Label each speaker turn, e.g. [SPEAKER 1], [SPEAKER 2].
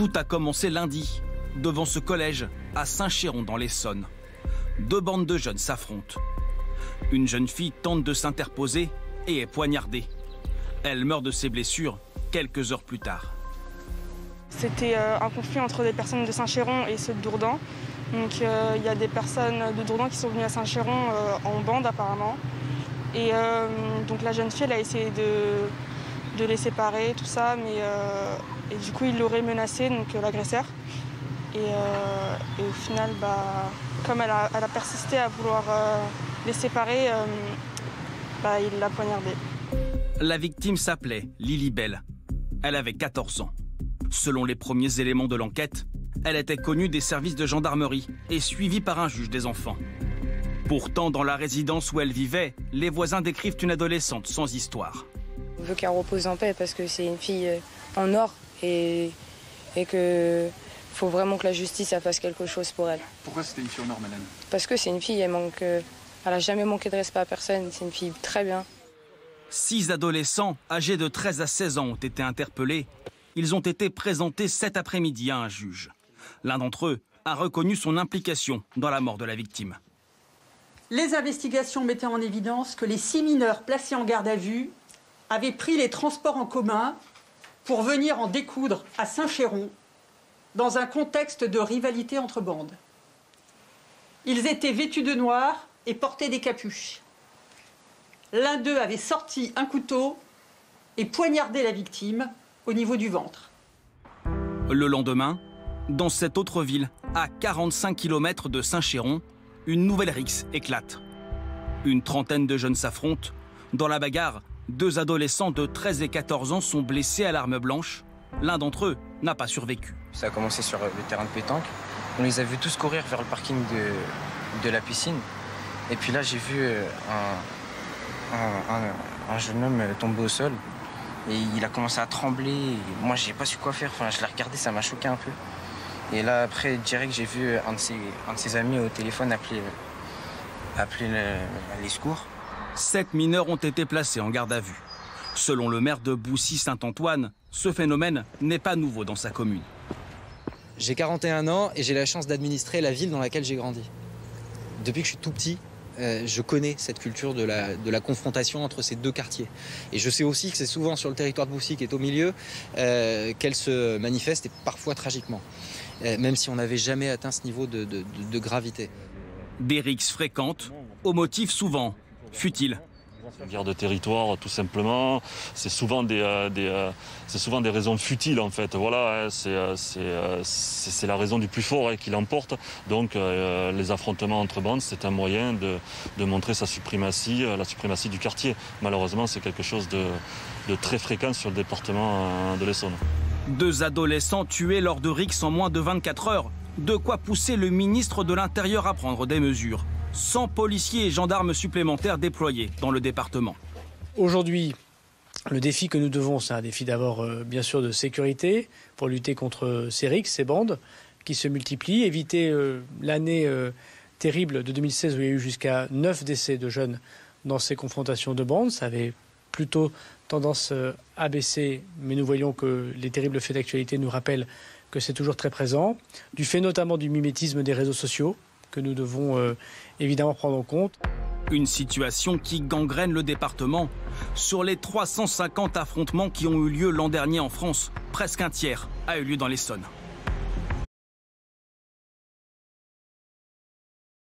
[SPEAKER 1] Tout a commencé lundi, devant ce collège, à Saint-Chéron dans l'Essonne. Deux bandes de jeunes s'affrontent. Une jeune fille tente de s'interposer et est poignardée. Elle meurt de ses blessures quelques heures plus tard.
[SPEAKER 2] C'était un conflit entre des personnes de Saint-Chéron et ceux de Dourdan. Donc il y a des personnes de Dourdan qui sont venues à Saint-Chéron en bande apparemment. Et donc la jeune fille elle a essayé de les séparer, tout ça, mais et du coup il l'aurait menacé, donc l'agresseur. Et au final, comme elle a persisté à vouloir les séparer, il l'a poignardée.
[SPEAKER 1] La victime s'appelait Lilibelle. Elle avait 14 ans. Selon les premiers éléments de l'enquête, elle était connue des services de gendarmerie et suivie par un juge des enfants. Pourtant, dans la résidence où elle vivait, les voisins décrivent une adolescente sans histoire.
[SPEAKER 3] On veut qu'elle repose en paix parce que c'est une fille en or et que faut vraiment que la justice fasse quelque chose pour elle.
[SPEAKER 4] Pourquoi c'était une fille en or, madame?
[SPEAKER 3] Parce que c'est une fille, elle a jamais manqué de respect à personne, c'est une fille très bien.
[SPEAKER 1] 6 adolescents âgés de 13 à 16 ans ont été interpellés. Ils ont été présentés cet après-midi à un juge. L'un d'entre eux a reconnu son implication dans la mort de la victime.
[SPEAKER 5] Les investigations mettaient en évidence que les 6 mineurs placés en garde à vue avaient pris les transports en commun pour venir en découdre à Saint-Chéron dans un contexte de rivalité entre bandes. Ils étaient vêtus de noir et portaient des capuches. L'un d'eux avait sorti un couteau et poignardé la victime au niveau du ventre.
[SPEAKER 1] Le lendemain, dans cette autre ville, à 45 km de Saint-Chéron, une nouvelle rixe éclate. Une trentaine de jeunes s'affrontent. Dans la bagarre, 2 adolescents de 13 et 14 ans sont blessés à l'arme blanche. L'un d'entre eux n'a pas survécu.
[SPEAKER 6] Ça a commencé sur le terrain de pétanque. On les a vus tous courir vers le parking de la piscine. Et puis là, j'ai vu un jeune homme tomber au sol. Et il a commencé à trembler. Moi, j'ai pas su quoi faire. Enfin, je l'ai regardé, ça m'a choqué un peu. Et là, après, direct, j'ai vu un de ses amis au téléphone appeler les secours.
[SPEAKER 1] 7 mineurs ont été placés en garde à vue. Selon le maire de Boussy-Saint-Antoine, ce phénomène n'est pas nouveau dans sa commune.
[SPEAKER 7] J'ai 41 ans et j'ai la chance d'administrer la ville dans laquelle j'ai grandi. Depuis que je suis tout petit, je connais cette culture de la confrontation entre ces deux quartiers. Et je sais aussi que c'est souvent sur le territoire de Boussy, qui est au milieu, qu'elle se manifeste, et parfois tragiquement. Même si on n'avait jamais atteint ce niveau de gravité.
[SPEAKER 1] Des rixes fréquentes, au motif souvent futile.
[SPEAKER 8] Guerre de territoire, tout simplement. C'est souvent des raisons futiles, en fait. Voilà, c'est la raison du plus fort qui l'emporte. Donc, les affrontements entre bandes, c'est un moyen de montrer sa suprématie, la suprématie du quartier. Malheureusement, c'est quelque chose de très fréquent sur le département de l'Essonne.
[SPEAKER 1] 2 adolescents tués lors de rixes en moins de 24 heures. De quoi pousser le ministre de l'Intérieur à prendre des mesures. 100 policiers et gendarmes supplémentaires déployés dans le département.
[SPEAKER 9] Aujourd'hui, le défi que nous devons, c'est un défi d'abord, bien sûr, de sécurité pour lutter contre ces rixes, ces bandes qui se multiplient, éviter l'année terrible de 2016 où il y a eu jusqu'à 9 décès de jeunes dans ces confrontations de bandes. Ça avait plutôt tendance à baisser, mais nous voyons que les terribles faits d'actualité nous rappellent que c'est toujours très présent, du fait notamment du mimétisme des réseaux sociaux, que nous devons évidemment prendre en compte.
[SPEAKER 1] Une situation qui gangrène le département. Sur les 350 affrontements qui ont eu lieu l'an dernier en France, presque un tiers a eu lieu dans l'Essonne.